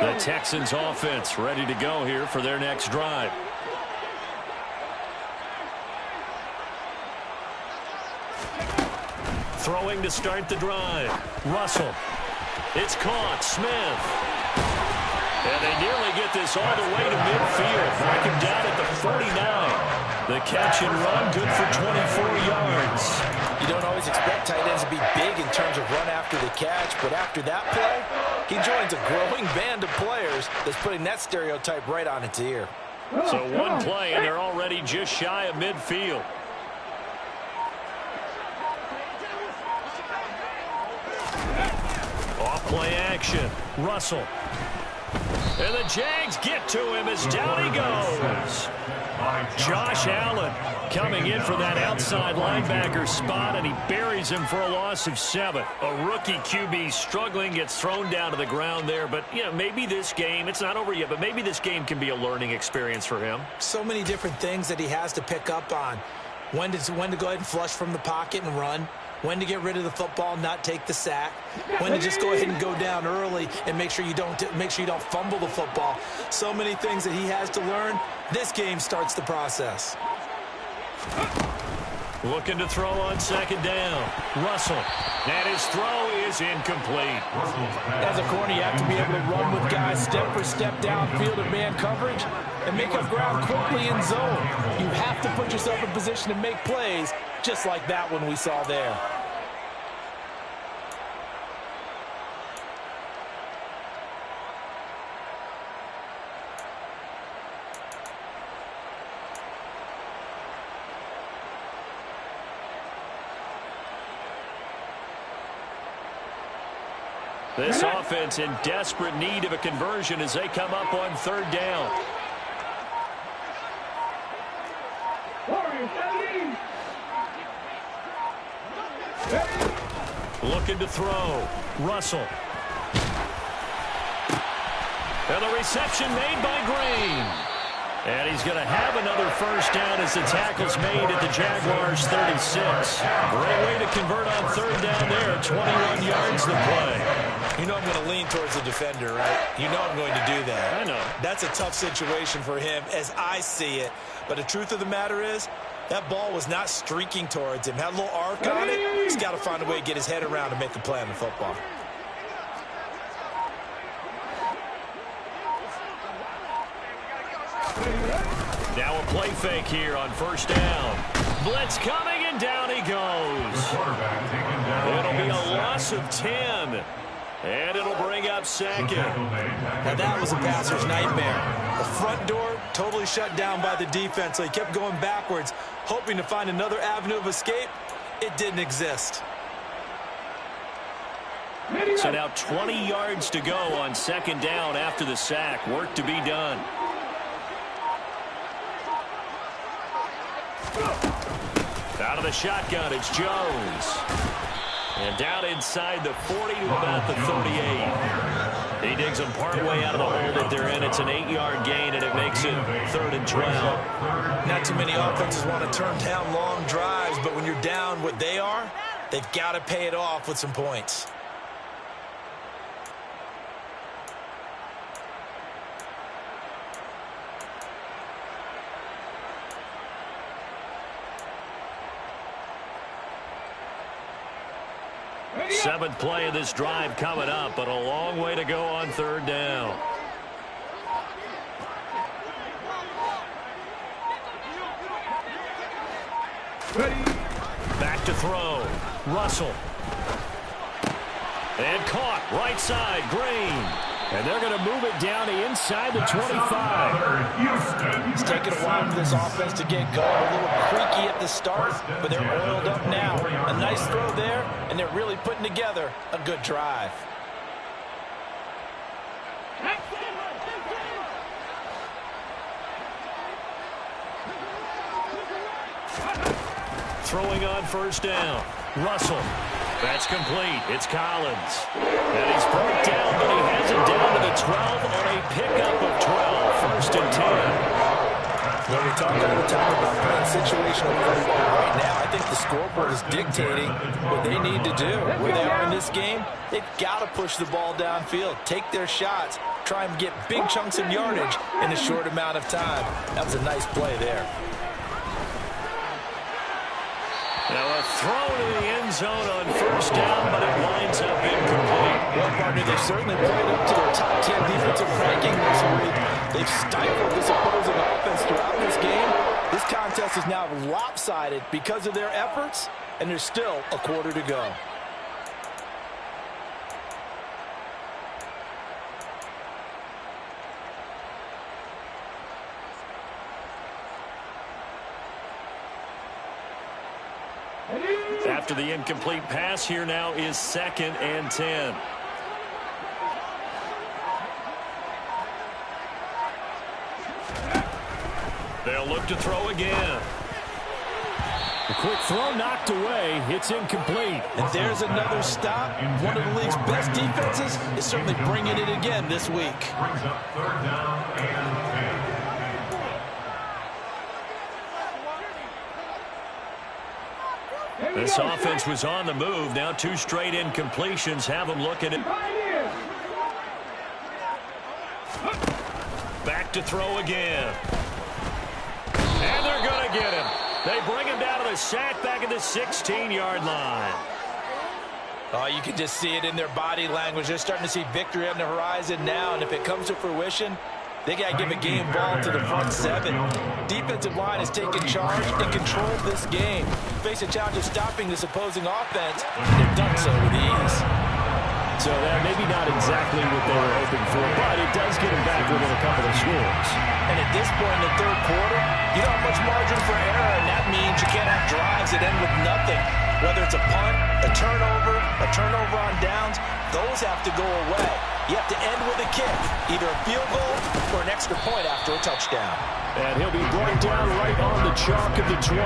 The Texans offense ready to go here for their next drive. Throwing to start the drive. Russell. It's caught. Smith. And they nearly get this all the way to midfield. Mark him down at the 49. The catch and run, good for 24 yards. You don't always expect tight ends to be big in terms of run after the catch, but after that play, he joins a growing band of players that's putting that stereotype right on its ear. So one play, and they're already just shy of midfield. Off-play action. Russell. And the Jags get to him as down he goes. Josh Allen coming in for that outside linebacker spot, and he buries him for a loss of 7. A rookie QB struggling, gets thrown down to the ground there. But, you know, maybe this game, it's not over yet, but maybe this game can be a learning experience for him. So many different things that he has to pick up on. When to go ahead and flush from the pocket and run. When to get rid of the football, not take the sack. When to just go ahead and go down early and make sure you don't fumble the football. So many things that he has to learn. This game starts the process. Looking to throw on 2nd down. Russell. And his throw is incomplete. As a corner, you have to be able to run with guys step for step downfield in man coverage and make up ground quickly in zone. You have to put yourself in position to make plays, just like that one we saw there. This offense in desperate need of a conversion as they come up on third down. Looking to throw. Russell. And the reception made by Green. And he's going to have another first down as the tackle's made at the Jaguars' 36. Great way to convert on third down there. 21 yards to play. You know I'm going to lean towards the defender, right? You know I'm going to do that. I know. That's a tough situation for him as I see it. But the truth of the matter is, that ball was not streaking towards him. Had a little arc on it. He's got to find a way to get his head around and make a play on the football. Now a play fake here on first down. Blitz coming, and down he goes. It'll be a loss of 10. And it'll bring up second. Now that was a passer's nightmare. The front door totally shut down by the defense, so he kept going backwards, hoping to find another avenue of escape. It didn't exist. So now 20 yards to go on second down after the sack. Work to be done. Out of the shotgun, it's Jones. And down inside the 40 to about the 38. He digs them partway out of the hole that they're in. It's an 8-yard gain, and it makes it 3rd and 12. Not too many offenses want to turn down long drives, but when you're down what they are, they've got to pay it off with some points. Seventh play of this drive coming up, but a long way to go on third down. Back to throw. Russell. And caught right side. Green. And they're going to move it down to inside the 25. It's taken a while for this offense to get going. A little creaky at the start, but they're oiled up now. A nice throw there, and they're really putting together a good drive. Throwing on first down. Russell. That's complete. It's Collins. And he's brought down, but he has it down to the 12 on a pickup of 12. 1st and 10. When we talk all the time about playing situational football right now, I think the scoreboard is dictating what they need to do. Where they are in this game, they've got to push the ball downfield, take their shots, try and get big chunks of yardage in a short amount of time. That was a nice play there. Now a throw to the end zone on first down, but it winds up incomplete. Well, partner, they've certainly played up to their top 10 defensive ranking this week. They've stifled this opposing offense throughout this game. This contest is now lopsided because of their efforts, and there's still a quarter to go. After the incomplete pass, here now is 2nd and 10. They'll look to throw again. A quick throw knocked away. It's incomplete. And there's another stop. One of the league's best defenses is certainly bringing it again this week. Brings up 3rd down and 10. This offense was on the move. Now 2 straight incompletions have them looking at. Back to throw again. And they're going to get him. They bring him down to the sack back at the 16-yard line. Oh, you can just see it in their body language. They're starting to see victory on the horizon now, and if it comes to fruition, they got to give a game ball to the front 7. Defensive line has taken charge and controlled this game. Face a challenge of stopping this opposing offense, and they've done so with ease. So that maybe not exactly what they were hoping for, but it does get them back within a couple of scores. And at this point in the 3rd quarter, you don't have much margin for error, and that means you can't have drives that end with nothing. Whether it's a punt, a turnover on downs, those have to go away. You have to end with a kick, either a field goal or an extra point after a touchdown. And he'll be brought down right on the chalk of the 20.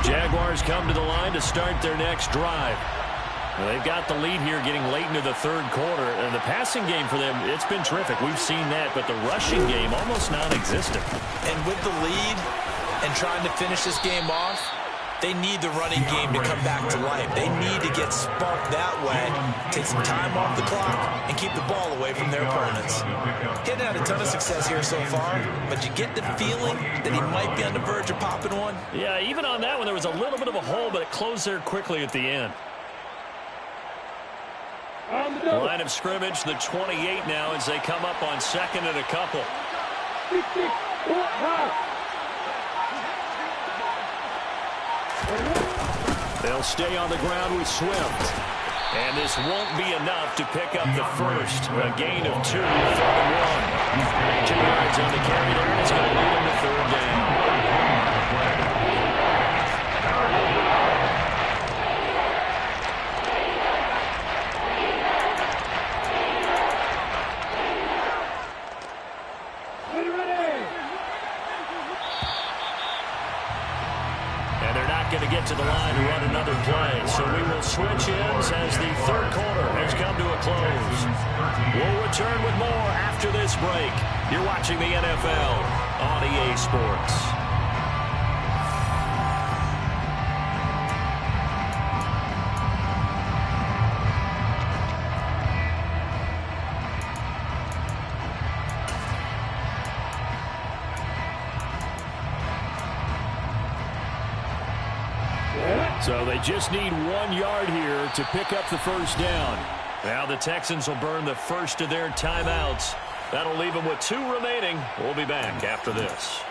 Jaguars come to the line to start their next drive. Well, they've got the lead here getting late into the third quarter. And the passing game for them, it's been terrific. We've seen that. But the rushing game, almost non-existent. And with the lead and trying to finish this game off, they need the running game to come back to life. They need to get sparked that way, take some time off the clock, and keep the ball away from their opponents. Getting had a ton of success here so far, but you get the feeling that he might be on the verge of popping one. Yeah, even on that one, there was a little bit of a hole, but it closed there quickly at the end. Line of scrimmage, the 28 now as they come up on second and a couple. They'll stay on the ground with Swift. And this won't be enough to pick up the first. A gain of 2, 3rd and 1. 2 yards on the carry there, and it's going to lead them to third down. Going to get to the line to run another play. So we will switch ends as the third quarter has come to a close. We'll return with more after this break. You're watching the NFL on EA Sports. So they just need 1 yard here to pick up the first down. Now the Texans will burn the first of their timeouts. That'll leave them with 2 remaining. We'll be back after this.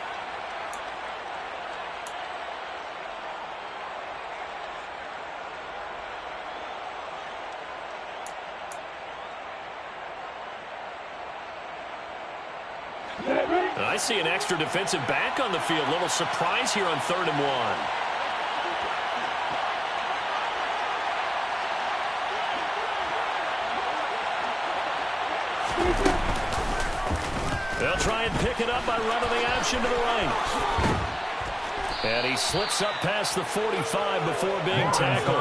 I see an extra defensive back on the field. Little surprise here on 3rd and 1. They'll try and pick it up by running the option to the right. And he slips up past the 45 before being tackled.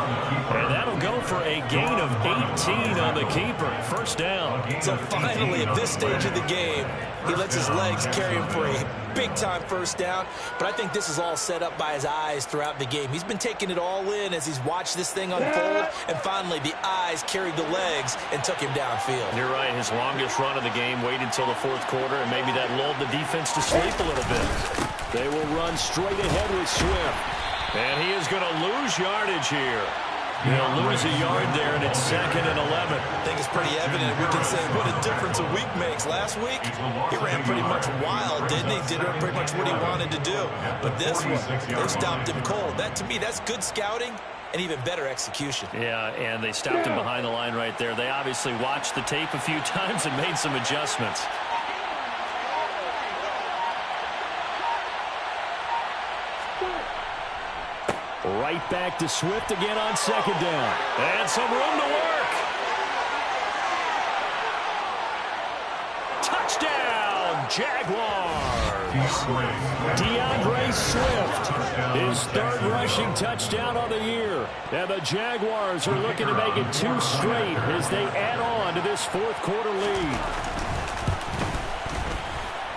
And that'll go for a gain of 18 on the keeper. First down. So finally, at this stage of the game, he lets his legs carry him for a big-time first down. But I think this is all set up by his eyes throughout the game. He's been taking it all in as he's watched this thing unfold. And finally, the eyes carried the legs and took him downfield. You're right. His longest run of the game waited until the fourth quarter, and maybe that lulled the defense to sleep a little bit. They will run straight ahead with Swift. And he is going to lose yardage here. He'll lose a yard there, and it's 2nd and 11. I think it's pretty evident. We can say what a difference a week makes. Last week, he ran pretty much wild, didn't he? Did pretty much what he wanted to do. But this one, they stopped him cold. That, to me, that's good scouting and even better execution. Yeah, and they stopped him behind the line right there. They obviously watched the tape a few times and made some adjustments. Right back to Swift again on 2nd down. And some room to work. Touchdown, Jaguars. DeAndre Swift, his 3rd rushing touchdown on the year. And the Jaguars are looking to make it 2 straight as they add on to this 4th quarter lead.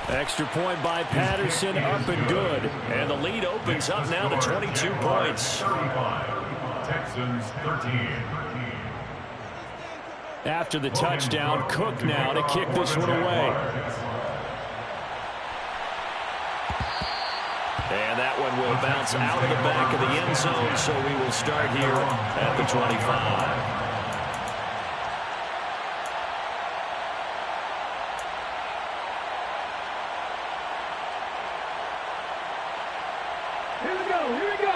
Extra point by Patterson, up and good. And the lead opens up now to 22 points. Texans 13. After the touchdown, Cook now to kick this one away. And that one will bounce out of the back of the end zone, so we will start here at the 25.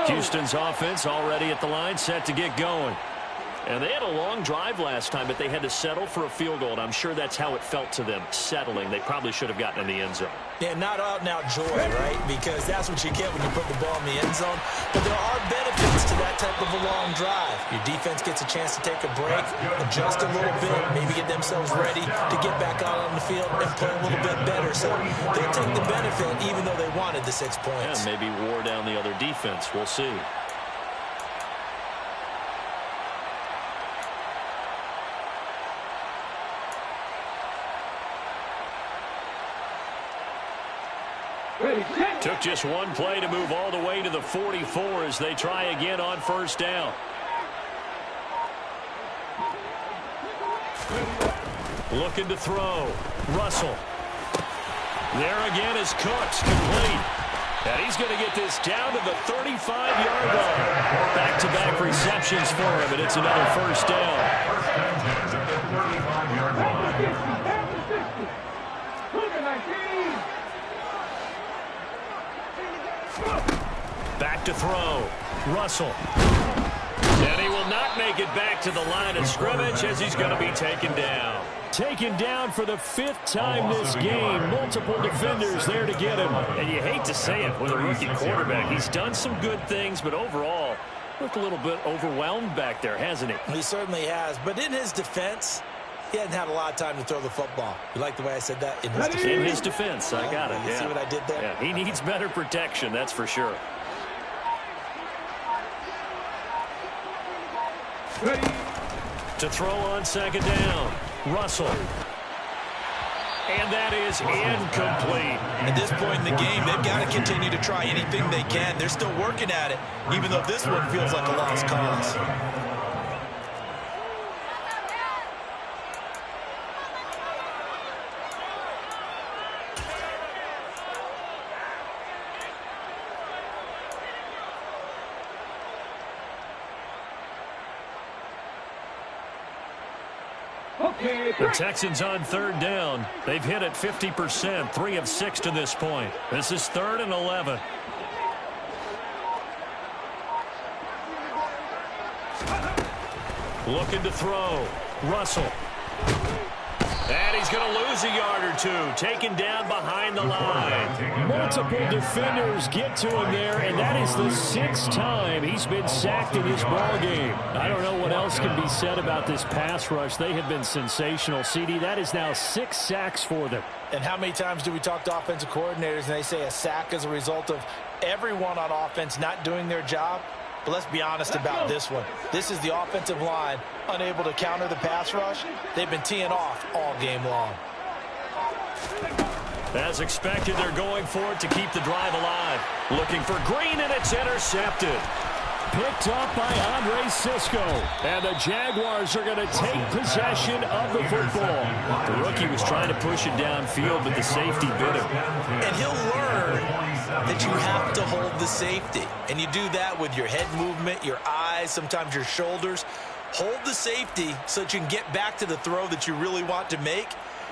Houston's offense already at the line, set to get going. And they had a long drive last time, but they had to settle for a field goal, and I'm sure that's how it felt to them, settling. They probably should have gotten in the end zone. Yeah, not out-and-out joy, right? Because that's what you get when you put the ball in the end zone. But there are benefits to that type of a long drive. Your defense gets a chance to take a break, adjust a little bit, maybe get themselves ready to get back out on the field and play a little bit better. So they'll take the benefit even though they wanted the 6 points. Yeah, maybe wore down the other defense. We'll see. Took just one play to move all the way to the 44 as they try again on first down. Looking to throw. Russell. There again is Cooks, complete. And he's going to get this down to the 35-yard line. Back-to-back receptions for him, and it's another first down. Back to throw. Russell. And he will not make it back to the line of scrimmage as he's going to be taken down. Taken down for the 5th time this game. Multiple defenders there to get him. And you hate to say it with a rookie quarterback. He's done some good things, but overall, looked a little bit overwhelmed back there, hasn't he? He certainly has. But in his defense, he hadn't had a lot of time to throw the football. You like the way I said that? In his defense. In his defense, I got it. You see what I did there? Yeah, he needs better protection, that's for sure. To throw on second down. Russell. And that is incomplete. At this point in the game, they've got to continue to try anything they can. They're still working at it, even though this one feels like a lost cause. The Texans on third down. They've hit it 50%, 3 of 6 to this point. This is 3rd and 11. Looking to throw. Russell. And he's going to lose a yard or two. Taken down behind the line. Multiple defenders get to him there, and that is the 6th time he's been sacked in his ball game. I don't know what else can be said about this pass rush. They have been sensational, CD. That is now 6 sacks for them. And how many times do we talk to offensive coordinators and they say a sack is a result of everyone on offense not doing their job? But let's be honest about this one. This is the offensive line unable to counter the pass rush. They've been teeing off all game long. As expected, they're going for it to keep the drive alive. Looking for Green, and it's intercepted. Picked up by Andre Cisco. And the Jaguars are going to take possession of the football. The rookie was trying to push it downfield, but the safety bit him. And he'll learn that you have to hold the safety. And you do that with your head movement, your eyes, sometimes your shoulders. Hold the safety so that you can get back to the throw that you really want to make.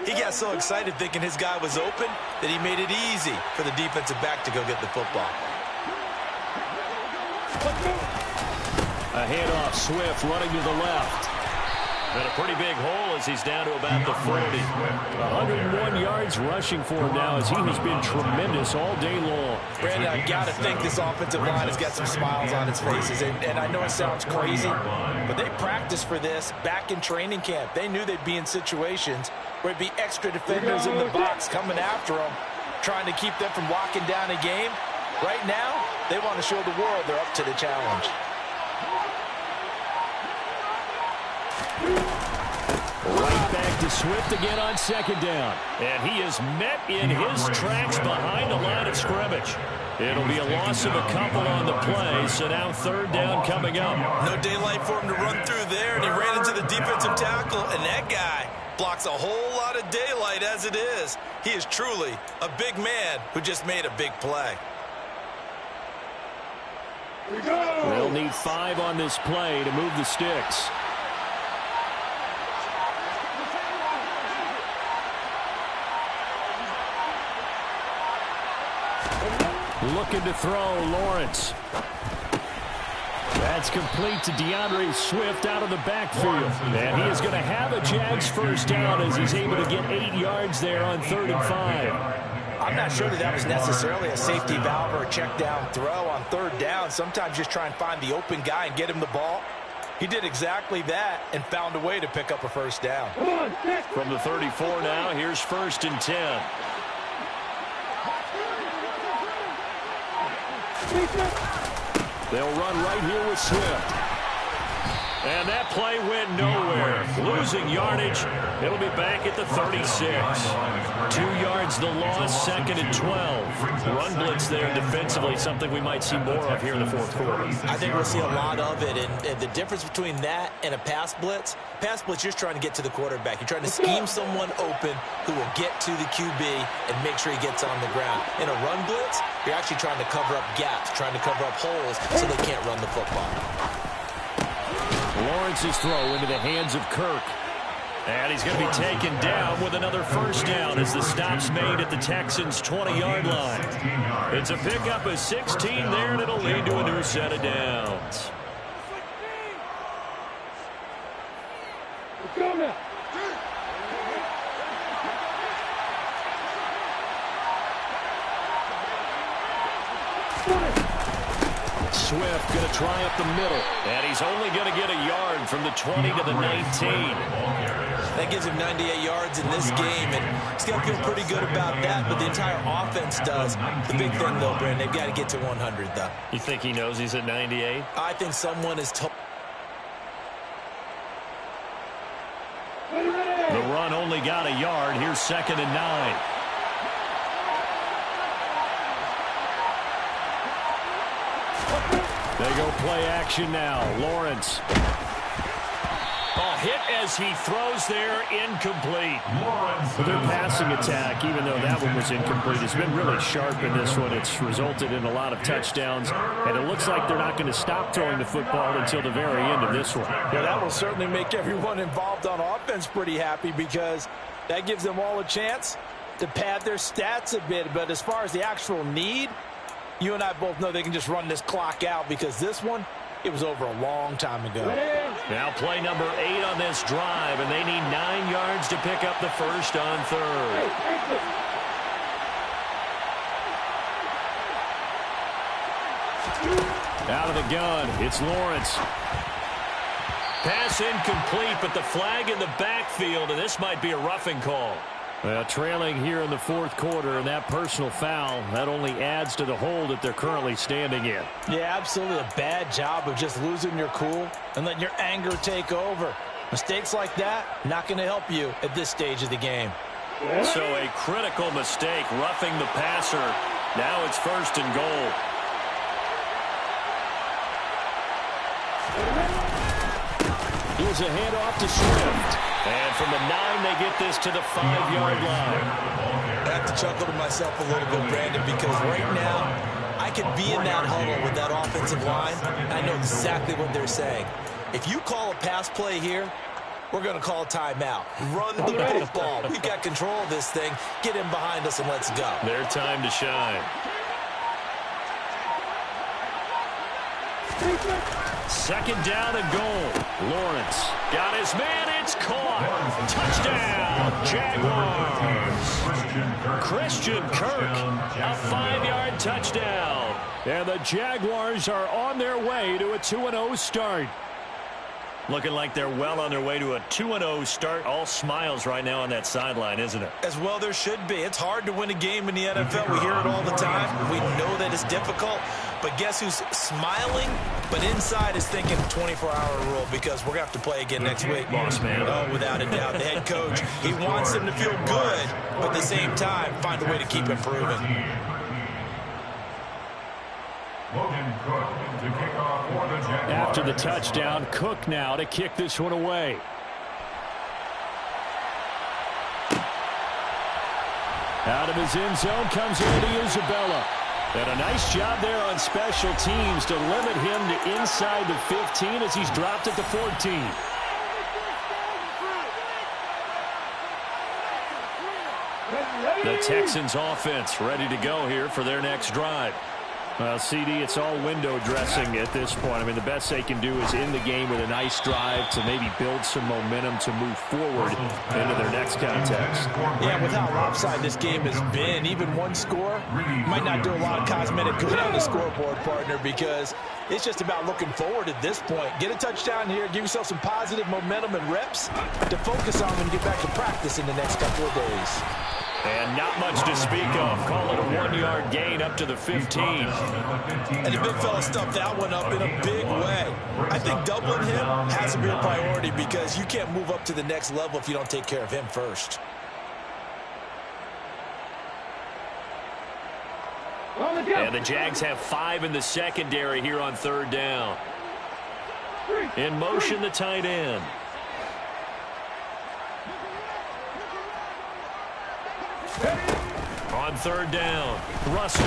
He got so excited thinking his guy was open that he made it easy for the defensive back to go get the football. A handoff, Swift running to the left. And a pretty big hole as he's down to about the 40. 101 yards rushing for him now as he has been tremendous all day long. Brandon, I got to think this offensive line has got some smiles on its faces. And I know it sounds crazy, but they practiced for this back in training camp. They knew they'd be in situations where it'd be extra defenders in the box coming after them, trying to keep them from locking down a game. Right now, they want to show the world they're up to the challenge. Right back to Swift again on second down. And he is met in his tracks behind the line of scrimmage. It'll be a loss of a couple on the play, so now third down coming up. No daylight for him to run through there, and he ran into the defensive tackle, and that guy blocks a whole lot of daylight as it is. He is truly a big man who just made a big play. They'll need 5 on this play to move the sticks. Looking to throw, Lawrence. That That's complete to DeAndre Swift out of the backfield. And he is going to have a Jags first down as he's able to get 8 yards there on 3rd and 5. I'm not sure that was necessarily a safety valve or a check down throw on 3rd down. Sometimes just try and find the open guy and get him the ball. He did exactly that and found a way to pick up a first down. From the 34 now, here's 1st and 10. They'll run right here with Swift. And that play went nowhere. Losing yardage. It'll be back at the 36. 2 yards the loss, 2nd and 12. Run blitz there defensively, something we might see more of here in the 4th quarter. I think we'll see a lot of it. And the difference between that and a pass blitz, you're just trying to get to the quarterback. You're trying to scheme someone open who will get to the QB and make sure he gets on the ground. In a run blitz, you're actually trying to cover up gaps, trying to cover up holes so they can't run the football. Lawrence's throw into the hands of Kirk. And he's going to be taken down with another first down as the stop's made at the Texans' 20-yard line. It's a pickup of 16 there, and it'll lead to a new set of downs. Let's go now. Swift going to try up the middle. And he's only going to get a yard from the 20 to the 19. That gives him 98 yards in this game, and he's going to feel pretty good about that, but the entire offense does. The big thing, though, Brandon, they've got to get to 100, though. You think he knows he's at 98? I think someone is told. The run only got a yard. Here's 2nd and 9. They go play action now. Lawrence. Hit as he throws there, incomplete. Their passing attack, even though that one was incomplete, has been really sharp in this one. It's resulted in a lot of touchdowns, and it looks like they're not going to stop throwing the football until the very end of this one. Yeah, that will certainly make everyone involved on offense pretty happy because that gives them all a chance to pad their stats a bit. But as far as the actual need, you and I both know they can just run this clock out because this one, it was over a long time ago. Now play number 8 on this drive, and they need 9 yards to pick up the first on 3rd. Out of the gun, it's Lawrence. Pass incomplete, but the flag in the backfield, and this might be a roughing call. Well, trailing here in the 4th quarter, and that personal foul, that only adds to the hole that they're currently standing in. Yeah, absolutely a bad job of just losing your cool and letting your anger take over. Mistakes like that, not going to help you at this stage of the game. So a critical mistake, roughing the passer. Now it's 1st and goal. Here's a handoff to Swift. And from the 9, they get this to the 5-yard line. I have to chuckle to myself a little bit, Brandon, because right now I could be in that huddle with that offensive line. I know exactly what they're saying. If you call a pass play here, we're going to call a timeout. Run the football. We've got control of this thing. Get in behind us and let's go. Their time to shine. 2nd down and goal. Lawrence got his man. It's caught. Touchdown, Jaguars. Christian Kirk, a 5-yard touchdown. And the Jaguars are on their way to a 2-0 start. Looking like they're well on their way to a 2-0 start. All smiles right now on that sideline, isn't it? As well there should be. It's hard to win a game in the NFL. We hear it all the time. We know that it's difficult. But guess who's smiling, but inside is thinking 24-hour rule because we're going to have to play again next week. Boss man. Oh, without a doubt. The head coach, he wants them to feel good, but at the same time, find a way to keep improving. After the touchdown, Cook now to kick this one away. Out of his end zone comes Andy Isabella. And a nice job there on special teams to limit him to inside the 15 as he's dropped at the 14. The Texans offense ready to go here for their next drive. Well, CD, it's all window dressing at this point. I mean, the best they can do is end the game with a nice drive to maybe build some momentum to move forward into their next contest. Yeah, with how lopsided this game has been, even one score might not do a lot of cosmetic good on the scoreboard, partner, because it's just about looking forward at this point. Get a touchdown here, give yourself some positive momentum and reps to focus on when you get back to practice in the next couple of days. And not much to speak of. Call it a 1-yard gain up to the 15. And the big fella stuffed that one up in a big way. I think doubling him has to be a priority because you can't move up to the next level if you don't take care of him first. And the Jags have 5 in the secondary here on 3rd down. In motion, the tight end. On 3rd down, Russell.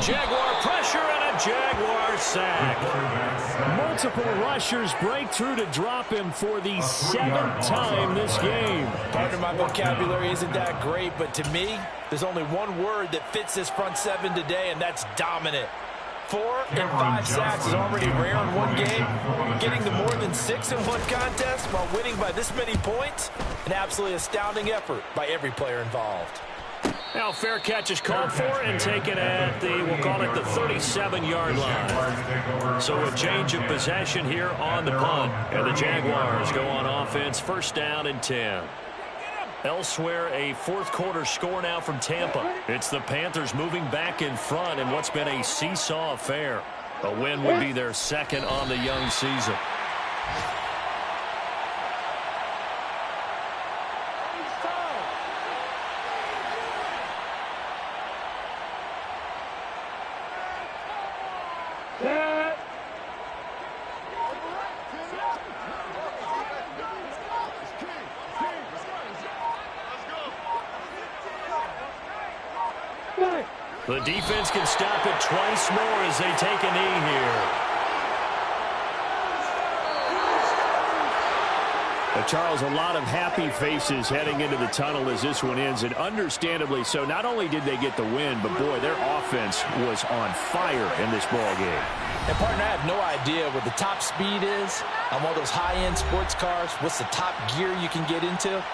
Jaguar pressure and a Jaguar sack. Multiple rushers break through to drop him for the 7th time this game. Part of my vocabulary isn't that great, but to me, there's only one word that fits this front 7 today, and that's dominant. 4 and 5 sacks is already rare in one game. Getting to more than 6 in one contest while winning by this many points, an absolutely astounding effort by every player involved. Now fair catch is called for and taken at the, we'll call it the 37-yard line. So a change of possession here on the punt. And the Jaguars go on offense, 1st down and 10. Elsewhere, a 4th quarter score now from Tampa. It's the Panthers moving back in front in what's been a seesaw affair. A win would be their 2nd on the young season. The defense can stop it twice more as they take a knee here. Charles, a lot of happy faces heading into the tunnel as this one ends, and understandably so. Not only did they get the win, but, boy, their offense was on fire in this ball game. And, partner, I have no idea what the top speed is on one of those high-end sports cars. What's the top gear you can get into?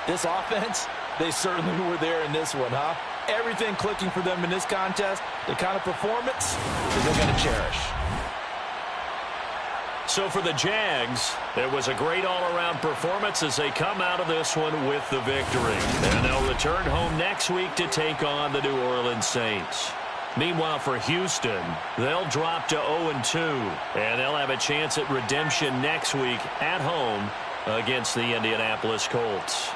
This offense, they certainly were there in this one, huh? Everything clicking for them in this contest, the kind of performance that they're going to cherish. So for the Jags, it was a great all-around performance as they come out of this one with the victory. And they'll return home next week to take on the New Orleans Saints. Meanwhile, for Houston, they'll drop to 0-2, and they'll have a chance at redemption next week at home against the Indianapolis Colts.